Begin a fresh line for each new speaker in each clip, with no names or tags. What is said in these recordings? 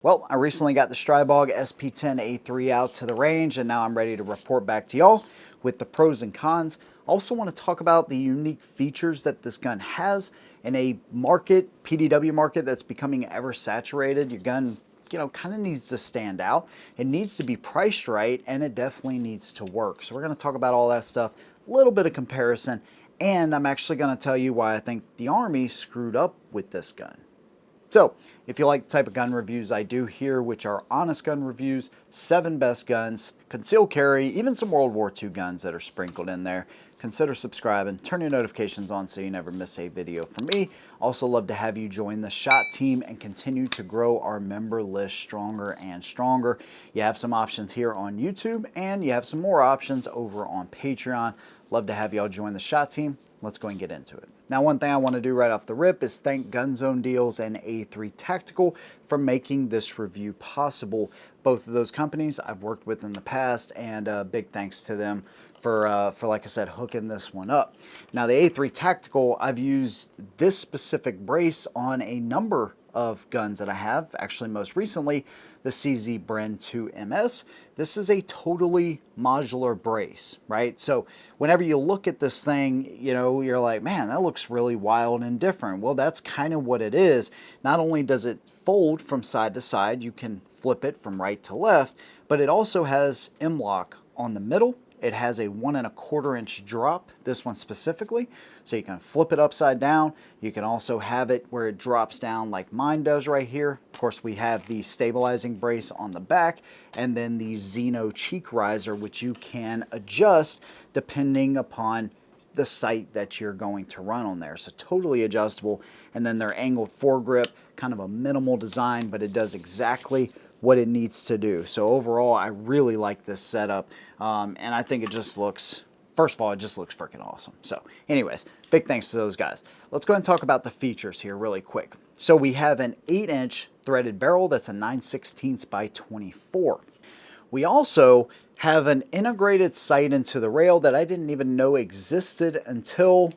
Well, I recently got the Stribog SP10A3 out to the range, and now I'm ready to report back to y'all with the pros and cons. I also want to talk about the unique features that this gun has in a market, PDW market, that's becoming ever saturated. Your gun, kind of needs to stand out. It needs to be priced right, and it definitely needs to work. So we're going to talk about all that stuff, a little bit of comparison, and I'm actually going to tell you why I think the Army screwed up with this gun. So, if you like the type of gun reviews I do here, which are honest gun reviews, 7 best guns, concealed carry, even some World War II guns that are sprinkled in there, consider subscribing, turn your notifications on so you never miss a video from me. Also love to have you join the SHOT team and continue to grow our member list stronger and stronger. You have some options here on YouTube, and you have some more options over on Patreon. Love to have y'all join the SHOT team. Let's go and get into it. Now, one thing I want to do right off the rip is thank Gun Zone Deals and A3 Tactical for making this review possible. Both of those companies I've worked with in the past, and big thanks to them for like I said, hooking this one up. Now, the A3 Tactical, I've used this specific brace on a number of guns that I have. Actually, most recently, the CZ Bren 2 MS. This is a totally modular brace, right? So whenever you look at this thing, you're like, man, that looks really wild and different. Well, that's kind of what it is. Not only does it fold from side to side, you can flip it from right to left, but it also has M-LOK on the middle. It has a 1¼ inch drop, this one specifically, so you can flip it upside down. You can also have it where it drops down like mine does right here. Of course, we have the stabilizing brace on the back, and then the Xeno cheek riser, which you can adjust depending upon the sight that you're going to run on there. So totally adjustable. And then their angled foregrip, kind of a minimal design, but it does exactly what it needs to do. So overall, I really like this setup, and I think it just looks, first of all, it just looks freaking awesome. So anyways, big thanks to those guys. Let's go ahead and talk about the features here really quick. So we have an 8-inch threaded barrel that's a 9/16 by 24. We also have an integrated sight into the rail that I didn't even know existed until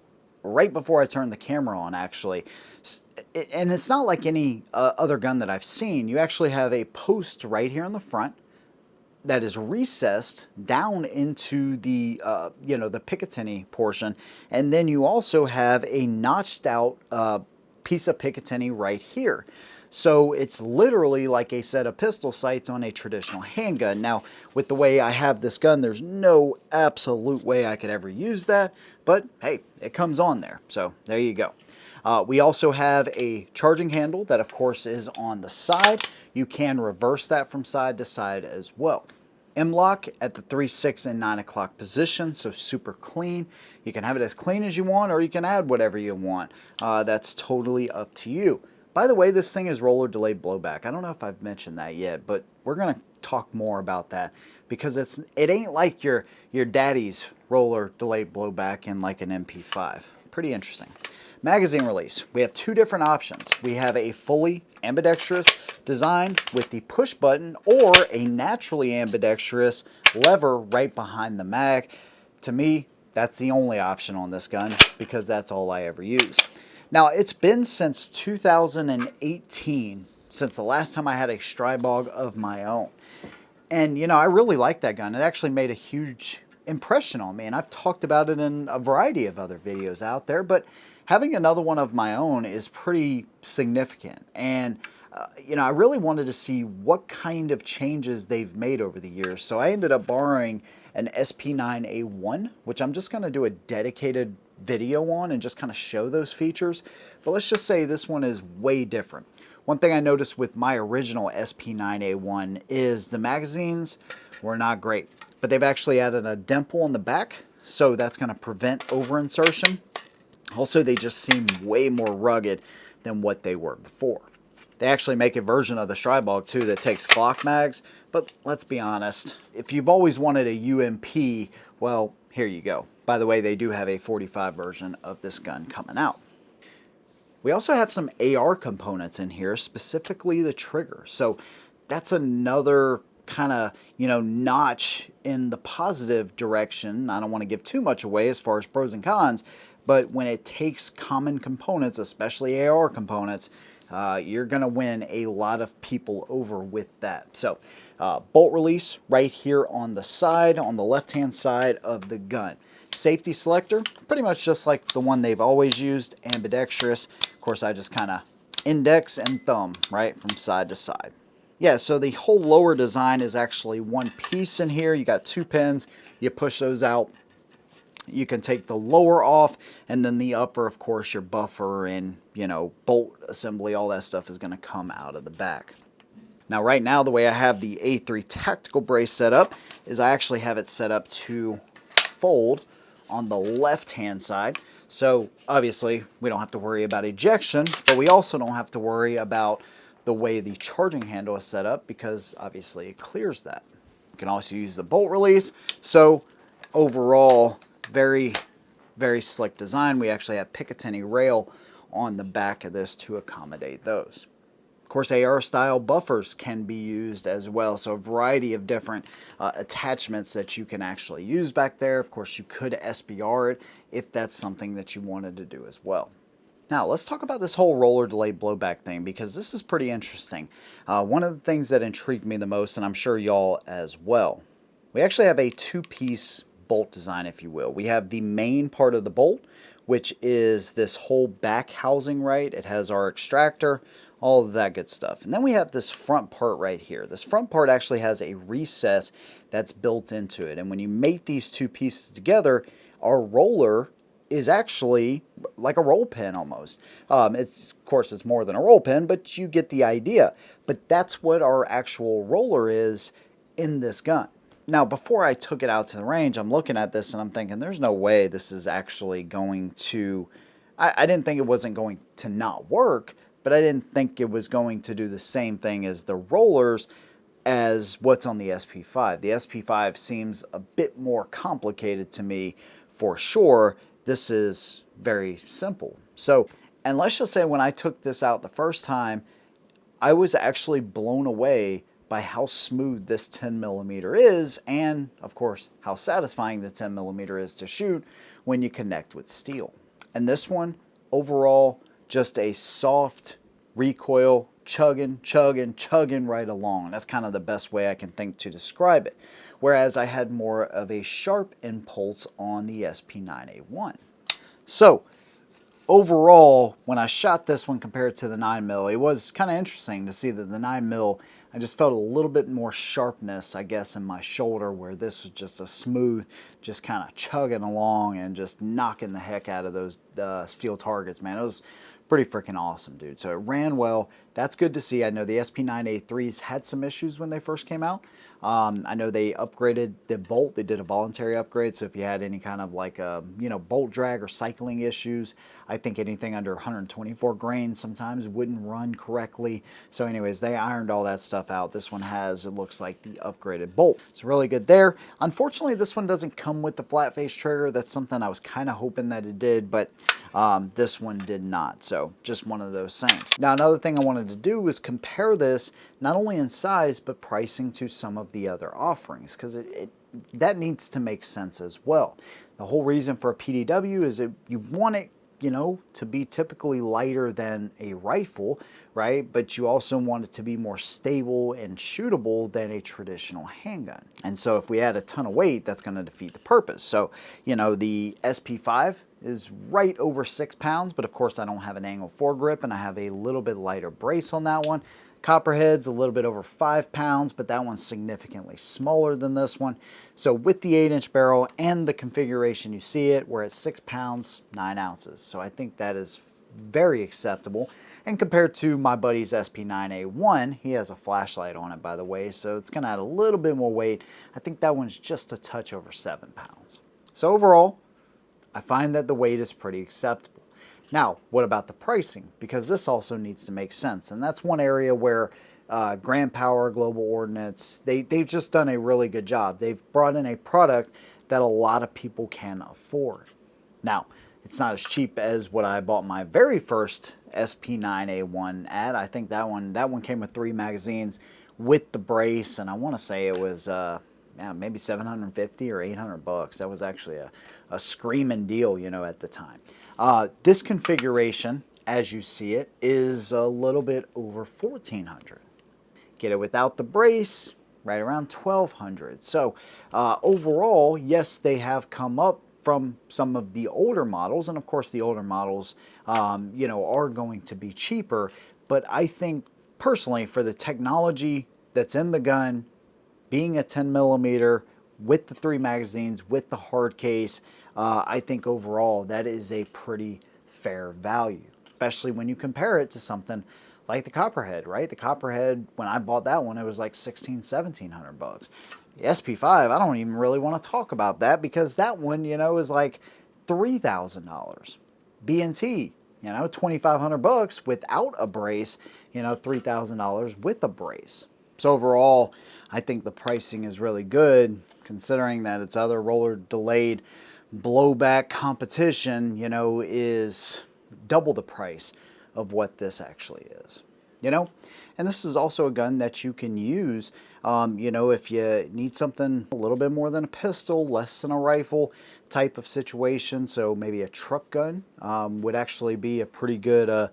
right before I turned the camera on, actually. And it's not like any other gun that I've seen. You actually have a post right here in the front that is recessed down into the, the Picatinny portion. And then you also have a notched out piece of Picatinny right here. So it's literally like a set of pistol sights on a traditional handgun. Now, with the way I have this gun, there's no absolute way I could ever use that, but hey, it comes on there. So there you go. We also have a charging handle that of course is on the side. You can reverse that from side to side as well. M-LOK at the 3, 6, and 9 o'clock position, so super clean. You can have it as clean as you want, or you can add whatever you want. That's totally up to you. By the way, this thing is roller delayed blowback. I don't know if I've mentioned that yet, but we're gonna talk more about that because it ain't like your daddy's roller delayed blowback in like an MP5. Pretty interesting. Magazine release. We have 2 different options. We have a fully ambidextrous design with the push button, or a naturally ambidextrous lever right behind the mag. To me, that's the only option on this gun because that's all I ever use. Now, it's been since 2018 since the last time I had a Stribog of my own. And, I really like that gun. It actually made a huge impression on me, and I've talked about it in a variety of other videos out there, but having another one of my own is pretty significant. And, I really wanted to see what kind of changes they've made over the years. So I ended up borrowing an SP9A1, which I'm just going to do a dedicated video on and just kind of show those features. But let's just say this one is way different. One thing I noticed with my original SP9A1 is the magazines were not great, but they've actually added a dimple on the back, so that's going to prevent over insertion. Also, they just seem way more rugged than what they were before. They actually make a version of the Stribog too that takes Glock mags, but let's be honest, if you've always wanted a UMP, well, here you go. By the way, they do have a 45 version of this gun coming out. We also have some AR components in here, specifically the trigger. So that's another kind of, notch in the positive direction. I don't want to give too much away as far as pros and cons, but when it takes common components, especially AR components, you're going to win a lot of people over with that. So bolt release right here on the side, on the left-hand side of the gun. Safety selector, pretty much just like the one they've always used, ambidextrous. Of course, I just kind of index and thumb, right, from side to side. Yeah, so the whole lower design is actually one piece in here. You got 2 pins. You push those out. You can take the lower off, and then the upper, of course, your buffer and, you know, bolt assembly, all that stuff is going to come out of the back. Now, right now, the way I have the A3 tactical brace set up is I actually have it set up to fold on the left-hand side. So, obviously, we don't have to worry about ejection, but we also don't have to worry about the way the charging handle is set up because, obviously, it clears that. You can also use the bolt release. So, overall, very, very slick design. We actually have Picatinny rail on the back of this to accommodate those. Of course, AR style buffers can be used as well. So a variety of different attachments that you can actually use back there. Of course, you could SBR it if that's something that you wanted to do as well. Now, let's talk about this whole roller delayed blowback thing because this is pretty interesting. One of the things that intrigued me the most, and I'm sure y'all as well, we actually have a 2-piece bolt design, if you will. We have the main part of the bolt, which is this whole back housing, right? It has our extractor, all of that good stuff. And then we have this front part right here. This front part actually has a recess that's built into it. And when you mate these 2 pieces together, our roller is actually like a roll pin almost. Of course, it's more than a roll pin, but you get the idea. But that's what our actual roller is in this gun. Now, before I took it out to the range, I'm looking at this and I'm thinking, there's no way this is actually going to... I didn't think it wasn't going to not work, but I didn't think it was going to do the same thing as the rollers as what's on the SP5. The SP5 seems a bit more complicated to me for sure. This is very simple. So, and let's just say when I took this out the first time, I was actually blown away by how smooth this 10mm is, and of course how satisfying the 10mm is to shoot when you connect with steel. And this one, overall, just a soft recoil, chugging right along. That's kind of the best way I can think to describe it. Whereas I had more of a sharp impulse on the SP9A1. So, overall, when I shot this one compared to the 9mm, it was kind of interesting to see that the 9mm, I just felt a little bit more sharpness, I guess, in my shoulder, where this was just a smooth, just kind of chugging along and just knocking the heck out of those steel targets, man. It was pretty freaking awesome, dude. So it ran well. That's good to see. I know the SP9A3s had some issues when they first came out. I know they upgraded the bolt. They did a voluntary upgrade. So if you had any kind of like bolt drag or cycling issues, I think anything under 124 grain sometimes wouldn't run correctly. So anyways, they ironed all that stuff out. This one has, it looks like, the upgraded bolt. It's really good there. Unfortunately, this one doesn't come with the flat face trigger. That's something I was kind of hoping that it did, but this one did not. So just one of those things. Now, another thing I wanted to do was compare this not only in size, but pricing to some of the other offerings, because that needs to make sense as well. The whole reason for a PDW is that you want it, to be typically lighter than a rifle, right? But you also want it to be more stable and shootable than a traditional handgun. And so if we add a ton of weight, that's going to defeat the purpose. So, the SP5 is right over 6 pounds, but of course I don't have an angle foregrip and I have a little bit lighter brace on that one. Copperhead's a little bit over 5 pounds, but that one's significantly smaller than this one. So with the 8-inch barrel and the configuration you see it, we're at 6 pounds, 9 ounces. So I think that is very acceptable. And compared to my buddy's SP9A1, he has a flashlight on it, by the way, so it's gonna add a little bit more weight. I think that one's just a touch over 7 pounds. So overall, I find that the weight is pretty acceptable. Now, what about the pricing? Because this also needs to make sense. And that's one area where Grand Power, Global Ordnance, they've just done a really good job. They've brought in a product that a lot of people can afford. Now, it's not as cheap as what I bought my very first SP9A1 at. I think that one came with 3 magazines with the brace, and I want to say it was maybe 750 or 800 bucks. That was actually a screaming deal, at the time. This configuration as you see it, is a little bit over $1,400. Get it without the brace, right around $1,200. So overall, yes, they have come up from some of the older models, and of course the older models, you know, are going to be cheaper. But I think personally, for the technology that's in the gun, being a 10 millimeter with the 3 magazines, with the hard case, I think overall that is a pretty fair value, especially when you compare it to something like the Copperhead, right? The Copperhead, when I bought that one, it was like 1,700 bucks. The SP5, I don't even really want to talk about that because that one, you know, is like $3,000. B&T, you know, 2,500 bucks without a brace, you know, $3,000 with a brace. So overall, I think the pricing is really good considering that its other roller delayed blowback competition, you know, is double the price of what this actually is, you know. And this is also a gun that you can use, you know, if you need something a little bit more than a pistol, less than a rifle type of situation. So maybe a truck gun would actually be a pretty good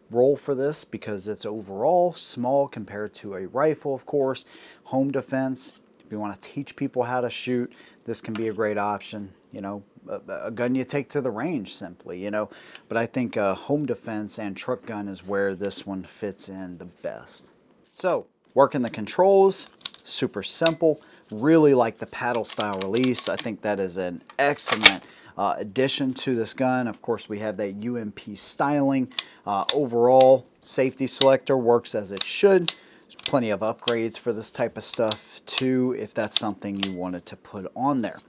role for this because it's overall small compared to a rifle, of course. Home defense, if you want to teach people how to shoot, this can be a great option. You know, a gun you take to the range simply, you know. But I think home defense and truck gun is where this one fits in the best. So, working the controls, super simple. Really like the paddle style release. I think that is an excellent addition to this gun. Of course, we have that UMP styling. Overall, safety selector works as it should. There's plenty of upgrades for this type of stuff too, if that's something you wanted to put on there.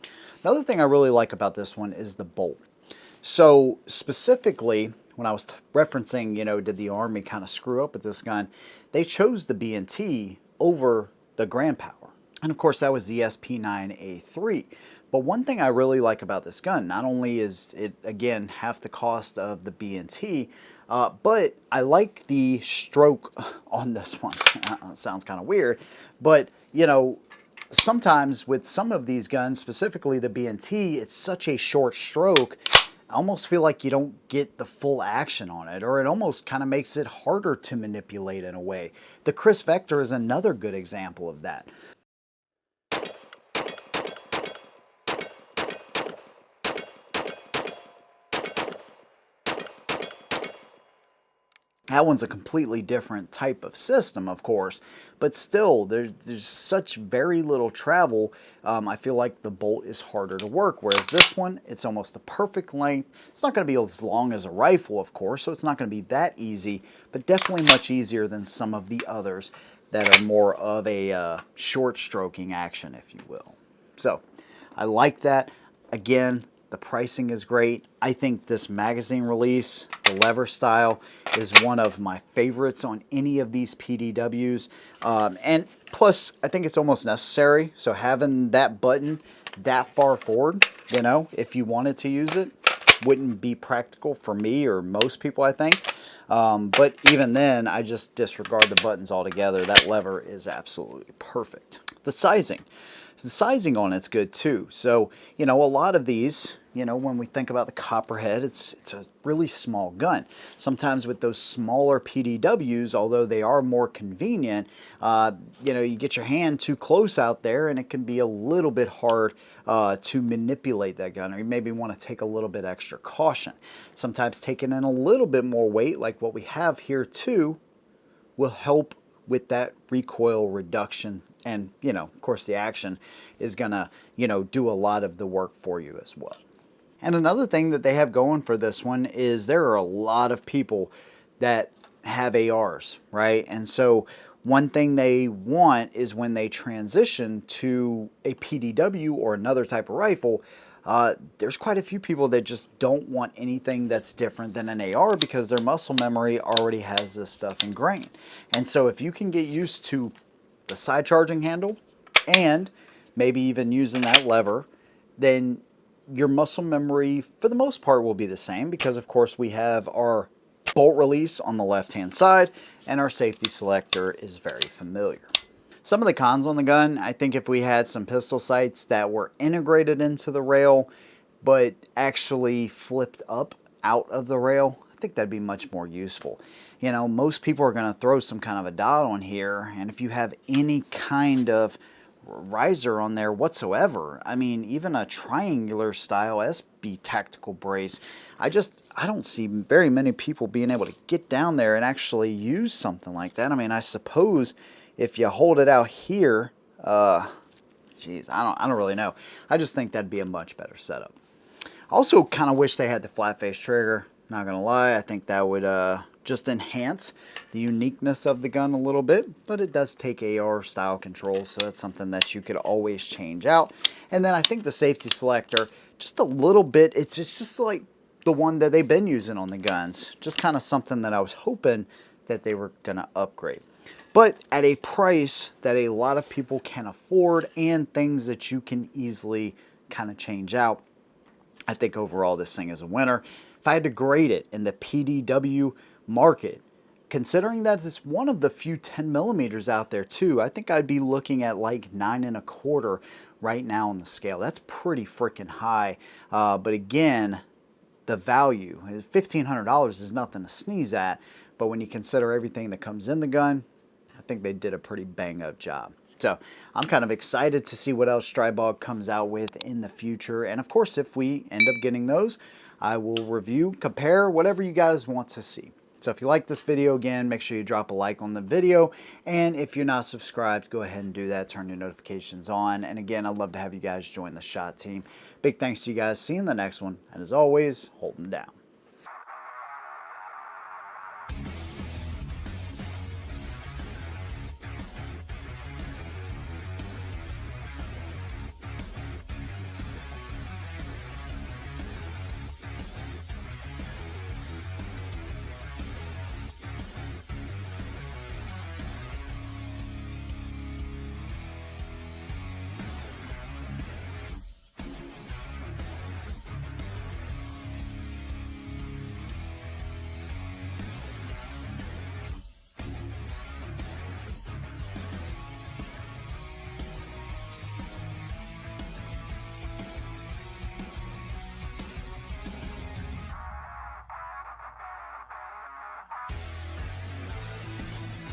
Another thing I really like about this one is the bolt. So specifically, when I was referencing, you know, did the Army kind of screw up with this gun, they chose the B&T over the Grand Power. And of course, that was the SP10A3. But one thing I really like about this gun, not only is it, again, half the cost of the B&T, but I like the stroke on this one. Sounds kind of weird, but, you know, sometimes with some of these guns, specifically the B&T, it's such a short stroke, I almost feel like you don't get the full action on it, or it almost kind of makes it harder to manipulate in a way. The Chris Vector is another good example of that. That one's a completely different type of system, of course, but still, there's such very little travel. I feel like the bolt is harder to work, whereas this one, it's almost the perfect length. It's not going to be as long as a rifle, of course, so it's not going to be that easy, but definitely much easier than some of the others that are more of a short stroking action, if you will. So, I like that. Again, the pricing is great. I think this magazine release, the lever style, is one of my favorites on any of these PDWs. And plus, I think it's almost necessary. So having that button that far forward, you know, if you wanted to use it, wouldn't be practical for me or most people, I think. But even then, I just disregard the buttons altogether. That lever is absolutely perfect. The sizing on it's good too. So, you know, a lot of these, you know, when we think about the Copperhead, it's a really small gun. Sometimes with those smaller PDWs, although they are more convenient, you know, you get your hand too close out there and it can be a little bit hard to manipulate that gun, or you maybe want to take a little bit extra caution. Sometimes taking in a little bit more weight, like what we have here too, will help with that recoil reduction, and, you know, of course the action is gonna, you know, do a lot of the work for you as well. And another thing that they have going for this one is there are a lot of people that have ARs, right? And so one thing they want is when they transition to a PDW or another type of rifle, there's quite a few people that just don't want anything that's different than an AR because their muscle memory already has this stuff ingrained. And so if you can get used to the side charging handle and maybe even using that lever, then your muscle memory for the most part will be the same because of course we have our bolt release on the left hand side and our safety selector is very familiar. Some of the cons on the gun, I think if we had some pistol sights that were integrated into the rail, but actually flipped up out of the rail, I think that'd be much more useful. You know, most people are going to throw some kind of a dot on here, and if you have any kind of riser on there whatsoever, I mean, even a triangular style SB tactical brace, I don't see very many people being able to get down there and actually use something like that. I mean, I suppose if you hold it out here, geez, I don't really know. I just think that'd be a much better setup. Also kind of wish they had the flat face trigger, not gonna lie. I think that would just enhance the uniqueness of the gun a little bit, but it does take AR style control, so that's something that you could always change out. And then I think the safety selector, just a little bit, it's just like the one that they've been using on the guns. Just kind of something that I was hoping that they were gonna upgrade. But at a price that a lot of people can afford and things that you can easily kind of change out, I think overall this thing is a winner. If I had to grade it in the PDW market, considering that it's one of the few 10 millimeters out there too, I think I'd be looking at like 9.25 right now on the scale. That's pretty freaking high. But again, the value, $1,500 is nothing to sneeze at. But when you consider everything that comes in the gun, I think they did a pretty bang up job. So I'm kind of excited to see what else Stribog comes out with in the future. And of course, if we end up getting those, I will review, compare, whatever you guys want to see. So if you like this video, again, make sure you drop a like on the video. And if you're not subscribed, go ahead and do that. Turn your notifications on. And again, I'd love to have you guys join the SHOT team. Big thanks to you guys. See you in the next one. And as always, hold them down.